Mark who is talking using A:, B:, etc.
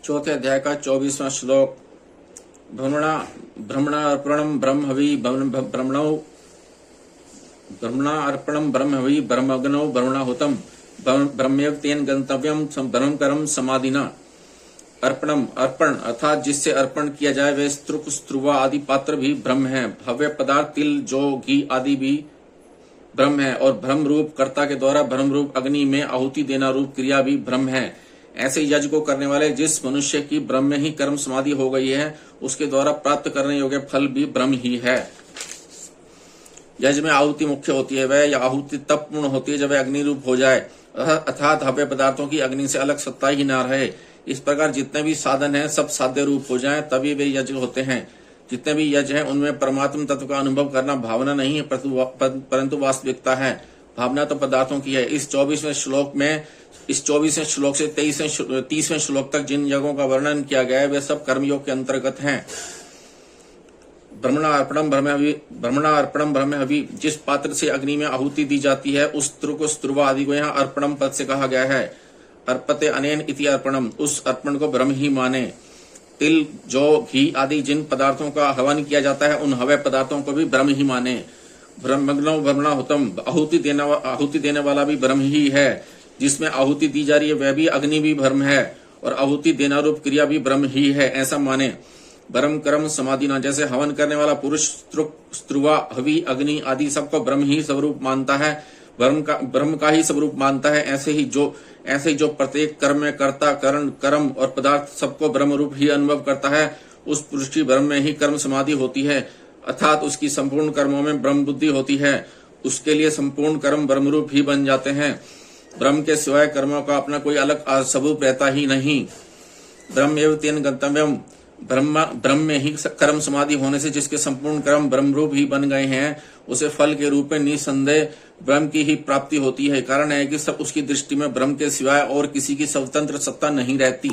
A: चौथे अध्याय का 24वां श्लोक। ब्रह्मणार्पणम ब्रह्मवि ब्रह्मणार्पणम ब्रह्मवि ब्रह्मग्नौ ब्रह्मणाहुतम ब्रह्मयोक्तेन गंतव्यम ब्रह्मकरम समाधिना। अर्पणम अर्पण अर्थात जिससे अर्पण किया जाए वे स्त्रुक स्त्रुवा आदि पात्र भी ब्रह्म है। भव्य पदार्थ तिल जौ घी आदि भी ब्रह्म है और ब्रह्म रूप कर्ता के द्वारा ब्रह्म रूप अग्नि में आहुति देना रूप क्रिया भी ब्रह्म है। ऐसे यज्ञ को करने वाले जिस मनुष्य की ब्रह्म में ही कर्म समाधि हो गई है उसके द्वारा प्राप्त करने योग्य फल भी ब्रह्म ही है। यज्ञ में आहुति मुख्य होती है, वह आहुति तब पूर्ण होती है जब वह अग्नि रूप हो जाए, अर्थात हव्य पदार्थों की अग्नि से अलग सत्ता ही न रहे। इस प्रकार जितने भी साधन हैं सब साध्य रूप हो जाएं तभी वे यज्ञ होते हैं। जितने भी यज्ञ हैं उनमें परमात्म तत्व का अनुभव करना भावना नहीं है परंतु वास्तविकता है। भावना तो पदार्थों की है। इस 24वें श्लोक से 30वें श्लोक तक जिन यज्ञों का वर्णन किया गया है वे सब कर्मयोग के अंतर्गत हैं। ब्रह्मणार्पणम ब्रह्म हवि जिस पात्र से अग्नि में आहुति दी जाती है उस त्रुक स्त्रुवा आदि को यहाँ अर्पणम पद से कहा गया है। अर्पते अनेन इति अर्पणम, उस अर्पण को ब्रह्म ही माने। तिल जौ घी आदि जिन पदार्थों का हवन किया जाता है उन हव्य पदार्थों को भी ब्रह्म ही माने। ब्रह्मग्नौ ब्रह्मणाहुतम, आहुति देने वाला भी ब्रह्म ही है। जिसमें आहुति दी जा रही है वह भी अग्नि भी ब्रह्म है और आहुति देना रूप क्रिया भी ब्रह्म ही है, ऐसा माने। ब्रह्म कर्म समाधिना, जैसे हवन करने वाला पुरुष स्त्रुवा हवि अग्नि आदि सबको ब्रह्म ही स्वरूप मानता है, ब्रह्म का ही स्वरूप मानता है, ऐसे ही जो प्रत्येक कर्म में कर्ता कर्म और पदार्थ सबको ब्रह्म रूप ही अनुभव करता है उस पुरुष की ब्रह्म में ही कर्म समाधि होती है, अर्थात उसकी संपूर्ण कर्मों में ब्रह्म बुद्धि होती है। उसके लिए संपूर्ण कर्म ब्रह्म रूप ही बन जाते हैं। ब्रह्म के सिवाय कर्मों का अपना कोई अलग स्वरूप रहता ही नहीं। ब्रह्मैव तेन गंतव्यम, ब्रह्म में ही कर्म समाधि होने से जिसके संपूर्ण कर्म ब्रह्म रूप ही बन गए हैं उसे फल के रूप में निसंदेह ब्रह्म की ही प्राप्ति होती है। कारण है कि सब उसकी दृष्टि में ब्रह्म के सिवाय और किसी की स्वतंत्र सत्ता नहीं रहती।